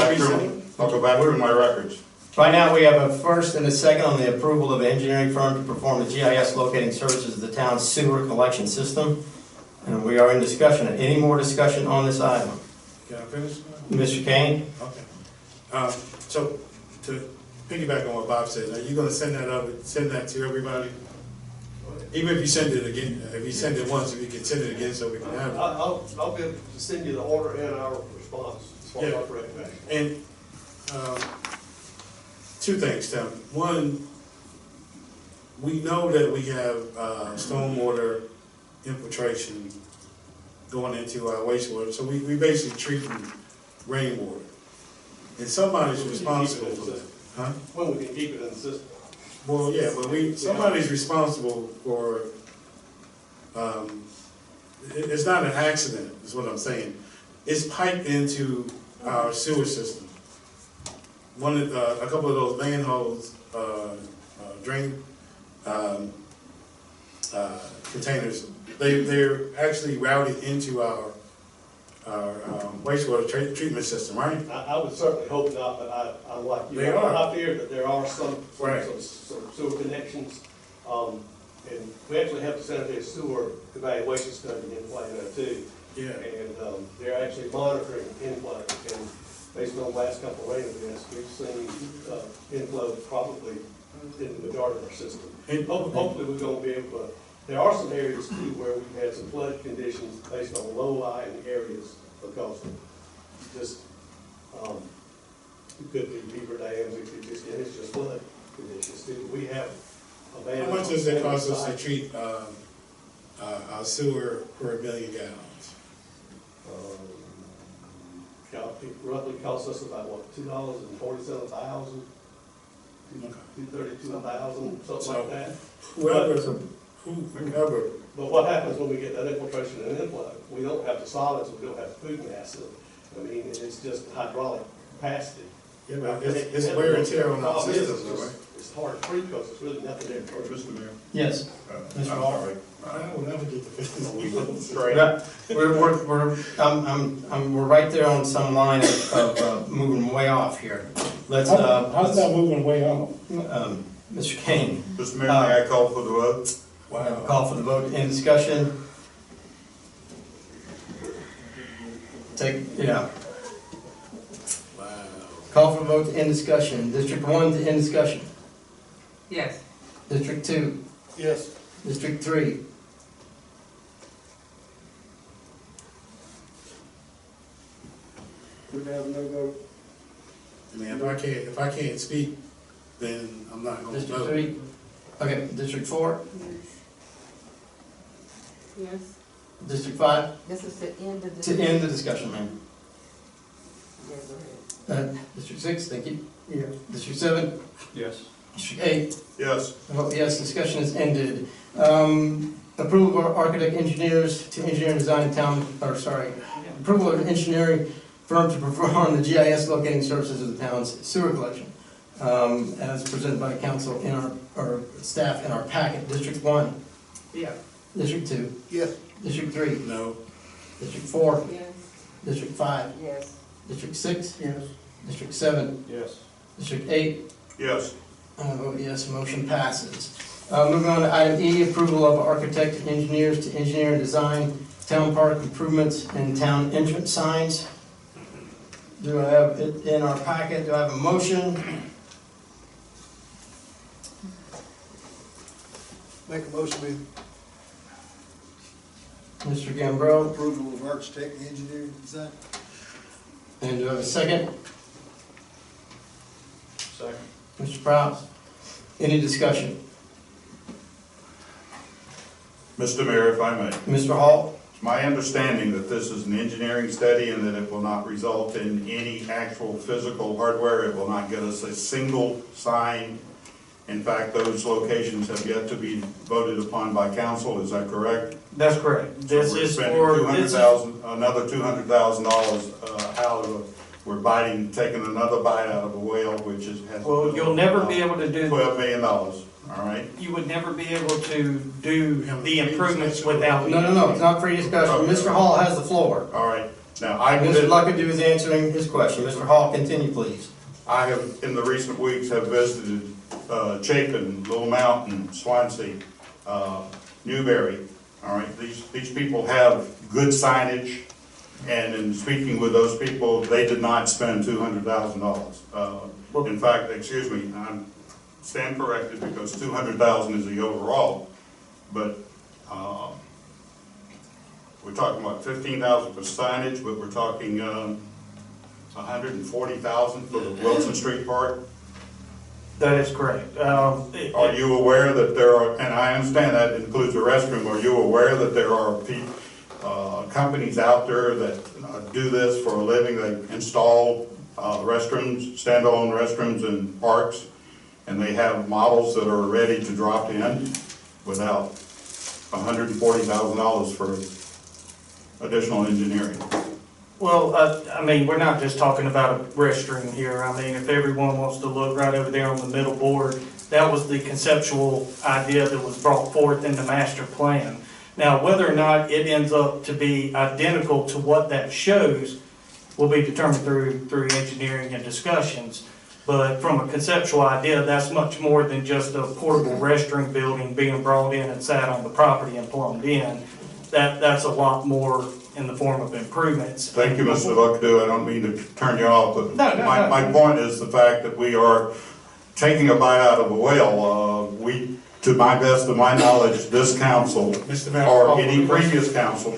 back through my records. Right now, we have a first and a second on the approval of an engineering firm to perform the GIS locating services of the town's sewer collection system. And we are in discussion. Any more discussion on this item? Can I finish? Mr. Kane? Okay. So to piggyback on what Bob said, are you gonna send that to everybody? Even if you send it again, if you send it once, if you can send it again so we can have it. I'll be able to send you the order and our response as far as our corrective action. And, two things, Tim. One, we know that we have, stormwater infiltration going into our wastewater, so we basically treating rainwater. And somebody's responsible for that. Huh? When we can keep it in the system. Well, yeah, but somebody's responsible for, it's not an accident, is what I'm saying. It's piped into our sewer system. A couple of those manholes, drain, containers, they're actually routed into our wastewater treatment system, right? I would certainly hope not, but I'm like you. They are. I fear that there are some Right. sewer connections. And we actually have the sanitary sewer evaluation study in play there too. Yeah. And they're actually monitoring inflow. And based on the last couple of rain events, we've seen inflow probably in the majority of our system. And hopefully we're going to be able to. There are some areas too where we've had some flood conditions based on low-lying areas because of just, it could be beaver dams, it's just flood conditions too. We have a man. How much does it cost us to treat our sewer per 1 million gallons? It roughly costs us about what, $2.47 a thousand, $2.32 a thousand, something like that. Whoever. But what happens when we get that infiltration and inflow? We don't have the solids, we don't have the food mass. I mean, it's just hydraulic capacity. Yeah, but it's wear and tear on our systems, right? It's hard to treat because it's really nothing there. Mr. Mayor? Yes. I'm sorry. I will never get the finish. Straight. We're right there on some line of moving way off here. Let's, How's that moving way off? Mr. Kane. Mr. Mayor, may I call for the vote? Wow. Call for the vote in discussion. Wow. Call for vote in discussion. District 1 to end discussion. Yes. District 2. Yes. District 3. We have no vote. I mean, if I can't speak, then I'm not gonna District vote. 3. Okay, District 4, Yes. District 5, This is to end the to discussion. end the discussion, ma'am. Yeah, go ahead. District 6, thank you. Yeah. District 7, Yes. District 8, Yes. I vote yes, discussion is ended. Approval of architect engineers to engineer and design approval of an engineering firm to perform the GIS locating services of the town's sewer collection, as presented by council in our staff in our packet. District 1. Yeah. District 2. Yes. District 3. No. District 4. Yes. District 5. Yes. District 6. Yes. District 7. Yes. District 8. Yes. I vote yes, motion passes. Moving on to item E, approval of architect and engineers to engineer and design town park improvements and town entrance signs. Do I have it in our packet? Do I have a motion? Make a motion with Mr. Gambrell, approval of architect and engineer design. and do I have a second? Second. Mr. Prowse, any discussion? Mr. Mayor, if I may. Mr. Hall? It's my understanding that this is an engineering study and that it will not result in any actual physical hardware. It will not get us a single sign. In fact, those locations have yet to be voted upon by council. Is that correct? That's correct. This So we're is spending for, another $200,000 out of we're taking another bite out of a whale, which has. well, you'll never be able to do, $12 million, all right? you would never be able to do the improvements without. No, it's not free discussion. Mr. Hall has the floor. All right. Now, I Mr. Luckadoo is answering his question. Mr. Hall, continue, please. I have, in the recent weeks, have visited Chapin, Little Mountain, Swansea, Newberry. All right, these people have good signage, and in speaking with those people, they did not spend $200,000. In fact, excuse me, I stand corrected because $200,000 is the overall, but we're talking about $15,000 for signage, but we're talking $140,000 for the Wilson Street Park. That is correct. Are you aware that there are, and I understand that includes a restroom, are you aware that there are companies out there that do this for a living? They install restrooms, standalone restrooms in parks, and they have models that are ready to drop in without $140,000 for additional engineering. Well, I mean, we're not just talking about a restroom here. I mean, if everyone wants to look right over there on the middle board, that was the conceptual idea that was brought forth in the master plan. Now, whether or not it ends up to be identical to what that shows will be determined through engineering and discussions. But from a conceptual idea, that's much more than just a portable restroom building being brought in and sat on the property and plumbed in. That's a lot more in the form of improvements. Thank you, Mr. Luckadoo. I don't mean to turn you off, but my point is the fact that we are taking a bite out of a whale. To my best of my knowledge, this council or any previous council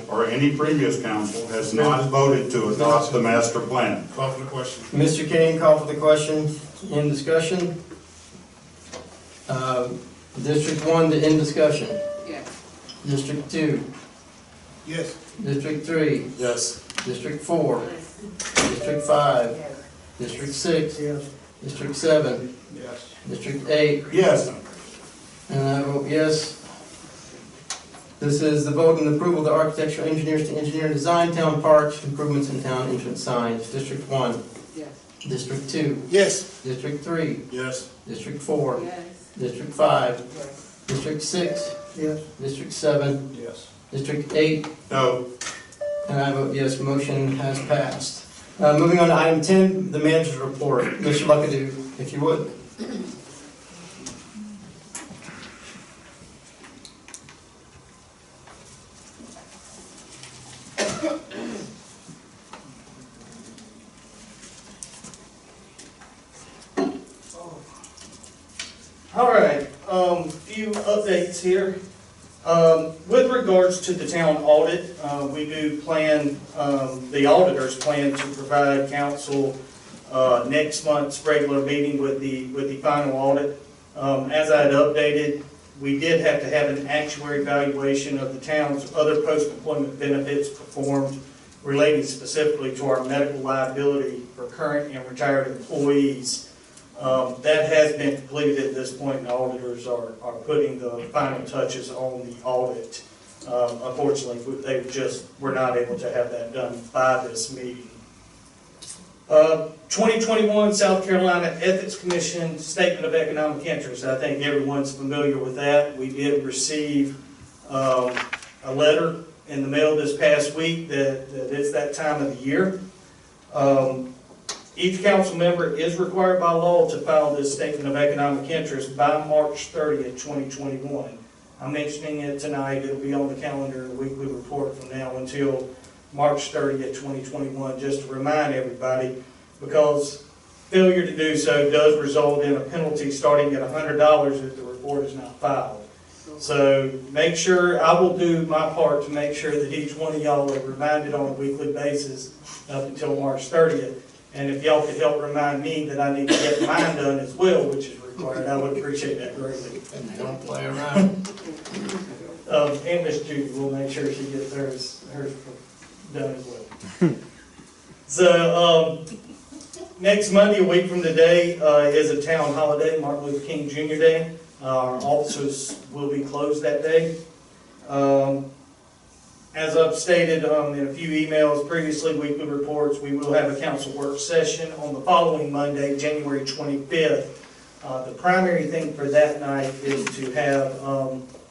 has not voted to adopt the master plan. Call for the question. Mr. Kane, call for the question. In discussion. District 1 to end discussion. Yes. District 2. Yes. District 3. Yes. District 4. District 5. Yes. District 6. Yes. District 7. Yes. District 8. Yes. And I vote yes. This is the vote and approval of the architectural engineers to engineer and design town parks, improvements in town entrance signs. District 1. Yes. District 2. Yes. District 3. Yes. District 4. Yes. District 5. Yes. District 6. Yes. District 7. Yes. District 8. No. And I vote yes, motion has passed. Moving on to item 10, the manager's report. Mr. Luckadoo, if you would. All right, few updates here. With regards to the town audit, we do plan, the auditors plan to provide council next month's regular meeting with the final audit. As I had updated, we did have to have an actuary evaluation of the town's other post-employment benefits performed related specifically to our medical liability for current and retired employees. That has been completed at this point, and the auditors are putting the final touches on the audit. Unfortunately, they just were not able to have that done by this meeting. 2021 South Carolina Ethics Commission Statement of Economic Interest. I think everyone's familiar with that. We did receive a letter in the mail this past week that it's that time of the year. Each council member is required by law to file this Statement of Economic Interest by March 30th, 2021. I'm mentioning it tonight. It'll be on the calendar in the weekly report from now until March 30th, 2021, just to remind everybody, because failure to do so does result in a penalty starting at $100 if the report is not filed. So make sure, I will do my part to make sure that each one of y'all are reminded on a weekly basis up until March 30th. And if y'all could help remind me that I need to get mine done as well, which is required, I would appreciate that greatly. And don't play around. And Miss Judy will make sure she gets hers done as well. So, next Monday, a week from today, is a town holiday, Martin Luther King Jr. Day. Our offices will be closed that day. As I've stated in a few emails previously, weekly reports, we will have a council work session on the following Monday, January 25th. The primary thing for that night is to have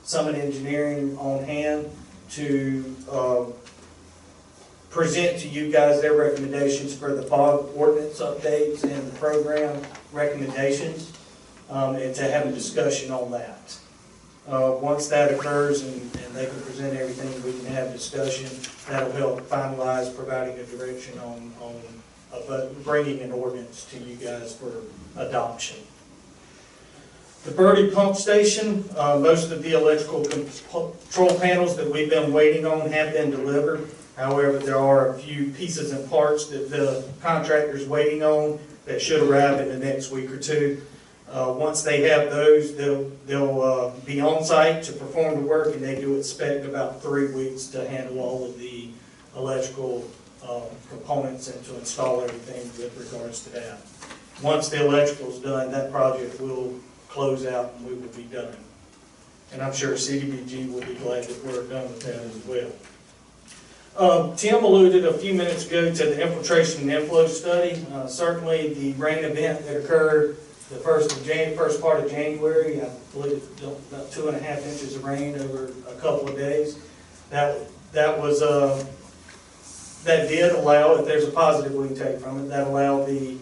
Summit Engineering on hand to present to you guys their recommendations for the fog ordinance updates and the program recommendations, and to have a discussion on that. Once that occurs and they can present everything, we can have discussion. That'll help finalize providing a direction on bringing an ordinance to you guys for adoption. The Birdie Pump Station, most of the electrical control panels that we've been waiting on have been delivered. However, there are a few pieces and parts that the contractor's waiting on that should arrive in the next week or two. Once they have those, they'll be on site to perform the work, and they do expect about 3 weeks to handle all of the electrical components and to install everything with regards to that. Once the electrical's done, that project will close out and we will be done. And I'm sure CDBG will be glad that we're done with that as well. Tim alluded a few minutes ago to the Infiltration and Inflow study. Certainly the rain event that occurred the first part of January, I believe about 2.5 inches of rain over a couple of days. That did allow, if there's a positive we can take from it, that allowed the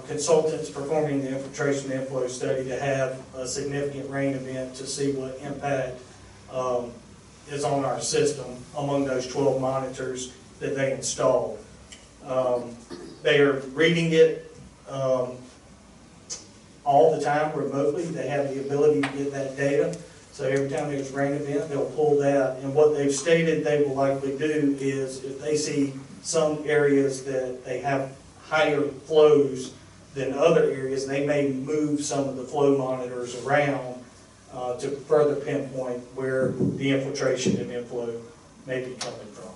consultants performing the Infiltration and Inflow study to have a significant rain event to see what impact is on our system among those 12 monitors that they installed. They are reading it all the time remotely. They have the ability to get that data. So every time there's a rain event, they'll pull that. And what they've stated they will likely do is if they see some areas that they have higher flows than other areas, they may move some of the flow monitors around to further pinpoint where the infiltration and inflow may be coming from.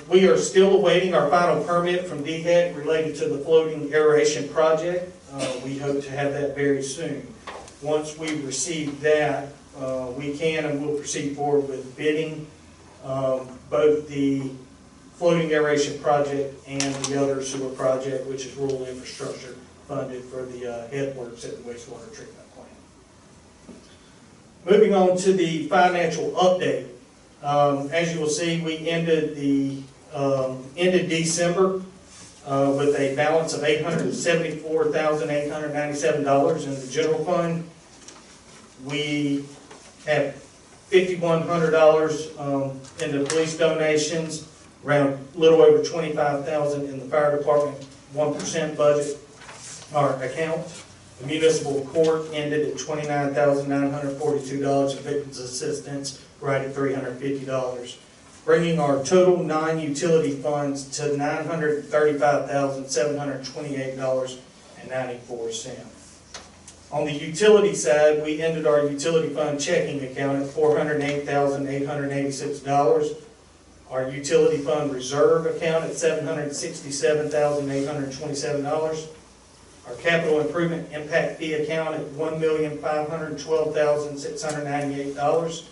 We are still awaiting our final permit from DHEC related to the floating aeration project. We hope to have that very soon. Once we receive that, we can and will proceed forward with bidding both the floating aeration project and the other sewer project, which is rural infrastructure funded for the headworks at the wastewater treatment plant. Moving on to the financial update. As you will see, we ended December with a balance of $874,897 in the general fund. We have $5,100 in the police donations, around a little over $25,000 in the fire department 1% budget or account. The municipal court ended at $29,942 and victims assistance right at $350, bringing our total non-utility funds to $935,728.94. On the utility side, we ended our utility fund checking account at $408,886. Our utility fund reserve account at $767,827. Our capital improvement impact fee account at $1,512,698.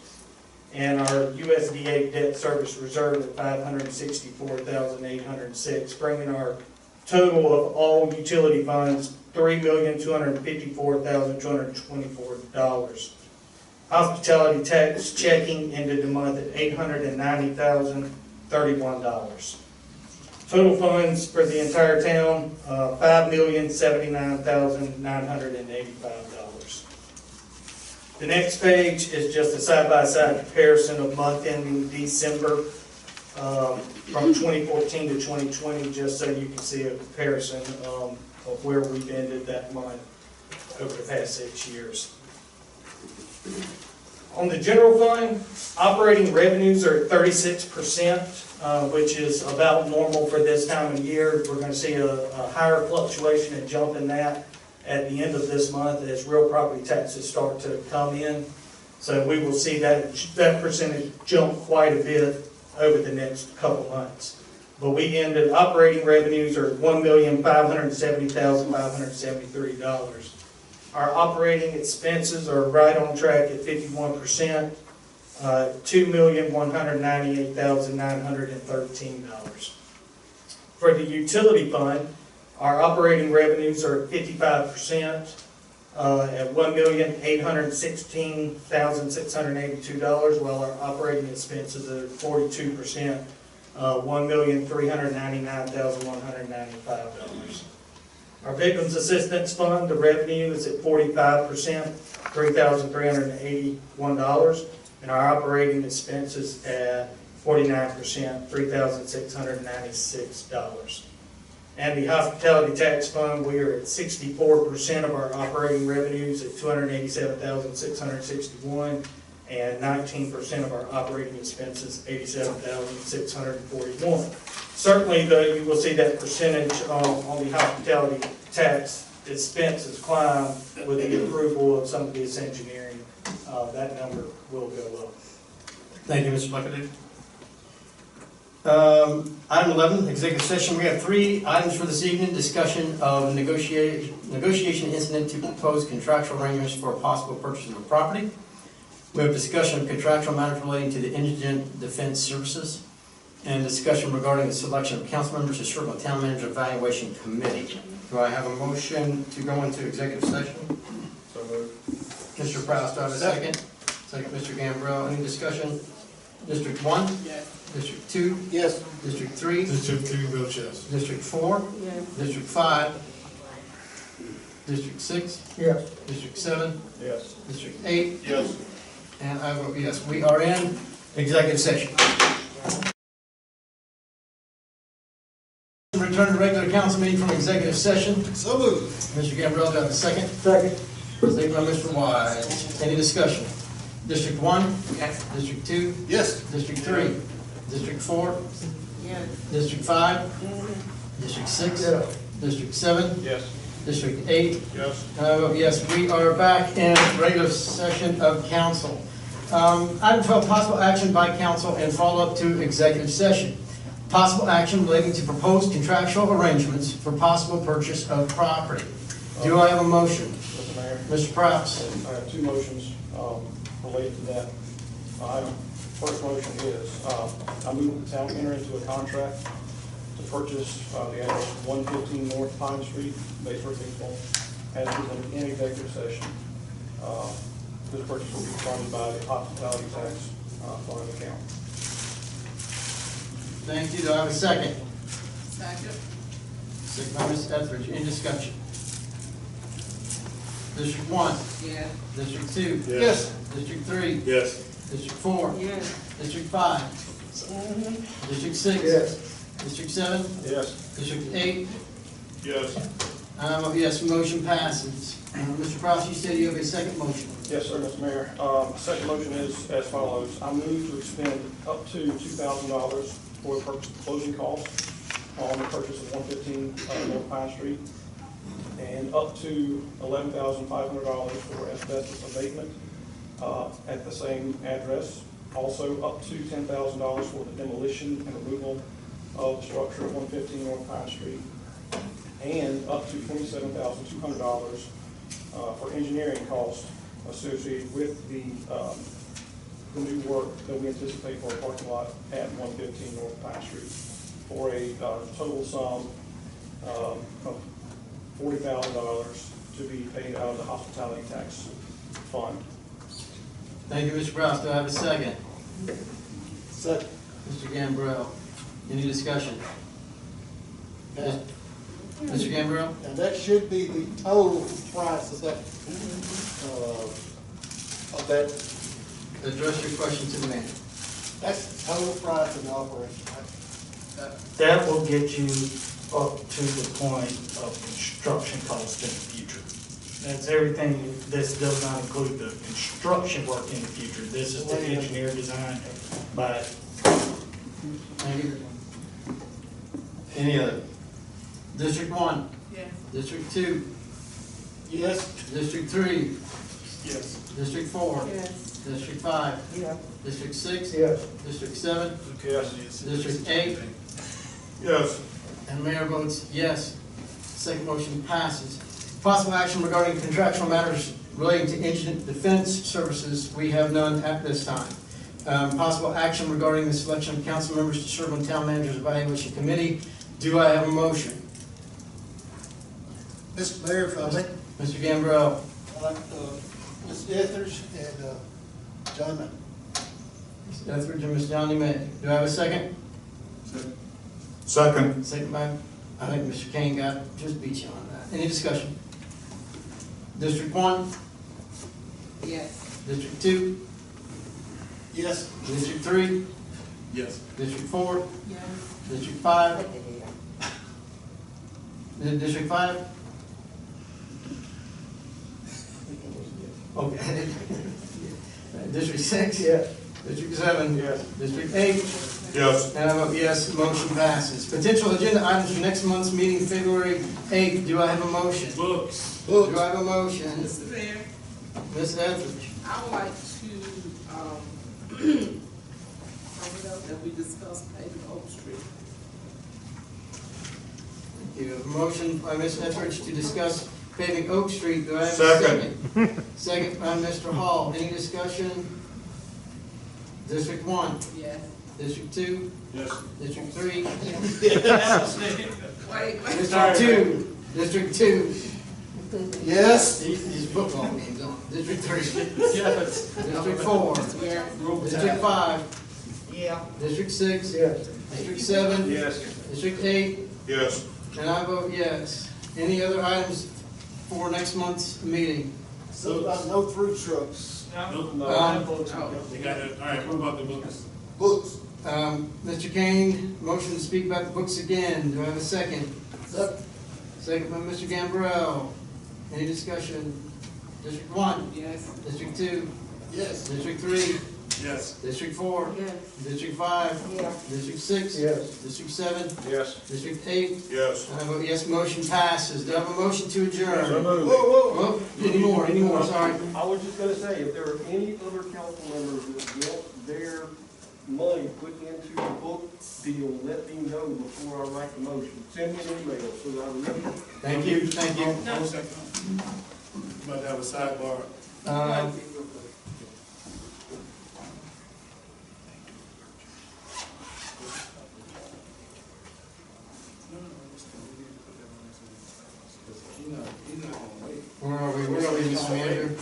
And our USDA debt service reserve at $564,806, bringing our total of all utility funds $3,254,224. Hospitality tax checking ended the month at $890,031. Total funds for the entire town, $5,079,985. The next page is just a side-by-side comparison of month ending December from 2014 to 2020, just so you can see a comparison of where we've ended that month over the past 6 years. On the general fund, operating revenues are at 36%, which is about normal for this time of year. We're going to see a higher fluctuation and jump in that at the end of this month as real property taxes start to come in. So we will see that percentage jump quite a bit over the next couple months. But we ended operating revenues are $1,570,573. Our operating expenses are right on track at 51%, $2,198,913. For the utility fund, our operating revenues are at 55%, at $1,816,682, while our operating expenses are 42%, $1,399,195. Our Victims Assistance Fund, the revenue is at 45%, $3,381, and our operating expenses at 49%, $3,696. And the Hospitality Tax Fund, we are at 64% of our operating revenues at $287,661, and 19% of our operating expenses, $87,641. Certainly, though, you will see that percentage on the hospitality tax expenses climb with the approval of some of this engineering. That number will go up. Thank you, Mr. Luckett. Item 11, executive session. We have 3 items for this evening. Discussion of negotiation incident to propose contractual arrangements for a possible purchase of a property. We have discussion of contractual matters relating to the Indigent Defense Services, and discussion regarding the selection of council members to serve on Town Manager Evaluation Committee. Do I have a motion to go into executive session? So moved. Mr. Prowse, do I have a second? Second, Mr. Gambrell. Any discussion? District 1? Yes. District 2? Yes. District 3? District 3 votes yes. District 4? Yes. District 5? District 6? Yes. District 7? Yes. District 8? Yes. And I vote yes. We are in executive session. Return to regular council meeting from executive session. So moved. Mr. Gambrell, do I have a second? Second. Second by Mr. Wise. Any discussion? District 1? Yes. District 2? Yes. District 3? District 4? Yes. District 5? District 6? District 7? Yes. District 8? Yes. Yes, we are back in regular session of council. Item 12, possible action by council and follow-up to executive session. Possible action relating to proposed contractual arrangements for possible purchase of property. Do I have a motion? Mr. Mayor, Mr. Prowse. I have 2 motions related to that item. First motion is, I move the town enter into a contract to purchase the address 115 North Pine Street, Batesburg-Leesville, as presented in executive session. This purchase will be funded by the hospitality tax fund account. Thank you. Do I have a second? Second. Second by Ms. Etheridge. Any discussion? District 1? Yes. District 2? Yes. District 3? Yes. District 4? Yes. District 5? District 6? Yes. District 7? Yes. District 8? Yes. Yes, motion passes. Mr. Prowse, you said you have a second motion. Yes, sir, Mr. Mayor. Second motion is as follows. I move to expend up to $2,000 for the purpose of closing costs on the purchase of 115 North Pine Street. and up to $11,500 for asbestos abatement at the same address. Also up to $10,000 for the demolition and removal of the structure at 115 North Pine Street, and up to $27,200 for engineering costs associated with the new work that we anticipate for a parking lot at 115 North Pine Street, for a total sum of $40,000 to be paid out of the hospitality tax fund. Thank you, Mr. Brown. Do I have a second? Second. Mr. Gambrell, any discussion? Mr. Gambrell? And that should be the total price of that, Address your question to the manager. that's the total price of the operation, right? That will get you up to the point of construction cost in the future. That's everything. This does not include the construction work in the future. This is the engineer design by. Thank you. Any other? District 1? Yes. District 2? Yes. District 3? Yes. District 4? Yes. District 5? Yeah. District 6? Yes. District 7? Yes. District 8? Yes. And mayor votes yes. Second motion passes. Possible action regarding contractual matters relating to indigent defense services, we have none at this time. Possible action regarding the selection of council members to serve on town manager's evaluation committee, do I have a motion? Mr. Mayor, if I may, Mr. Gambrell? I'd like, Ms. Ethers and, John May. Ms. Etheridge and Ms. Johnny May. Do I have a second? Second. Second by, I think Mr. Kane just beat you on that. Any discussion? District 1? Yes. District 2? Yes. District 3? Yes. District 4? Yes. District 5? District 5? Okay. District 6? Yes. District 7? Yes. District 8? Yes. And I vote yes, motion passes. Potential agenda items for next month's meeting, February 8th. Do I have a motion? Books. Do I have a motion? Mr. Mayor, Ms. Etheridge? I would like to, bring it up that we discussed paving Oak Street. You have a motion by Ms. Etheridge to discuss paving Oak Street. Do I have a Second. second? Second by Mr. Hall. Any discussion? District 1? Yes. District 2? Yes. District 3? Wait. District 2? District 2? Yes. These football games on. District 3? Yes. District 4? Yeah. District 5? Yeah. District 6? Yes. District 7? Yes. District 8? Yes. And I vote yes. Any other items for next month's meeting? So about no through trucks, No. You got it, all right, what about the books? books. Mr. Kane, motion to speak about the books again. Do I have a second? Second. Second by Mr. Gambrell. Any discussion? District 1? Yes. District 2? Yes. District 3? Yes. District 4? Yes. District 5? Yeah. District 6? Yes. District 7? Yes. District 8? Yes. And I vote yes, motion passes. Do I have a motion to adjourn? So moved. Oh, any more, sorry. I was just gonna say, if there are any other council members that want their money put into the book deal, let me know before I write the motion. Send me an email so that I remember. Thank you, thank you. One second. About to have a sidebar. Where are we, Mr. Manager?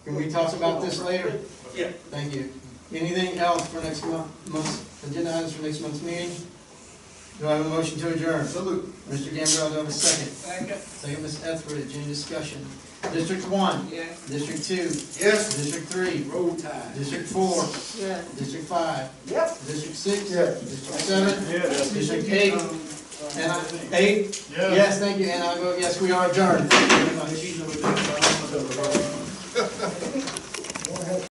Can we talk about this later? Yeah. Thank you. Anything else for next month's agenda items for next month's meeting? Do I have a motion to adjourn? So moved. Mr. Gambrell, do I have a second? Second. Second, Ms. Etheridge, any discussion? District 1? Yes. District 2? Yes. District 3? Roll tide. District 4? Yes. District 5? Yep. District 6? Yes. District 7? Yes. District 8? And 8? Yes, thank you, and I vote yes, we are adjourned. Thank you, everybody.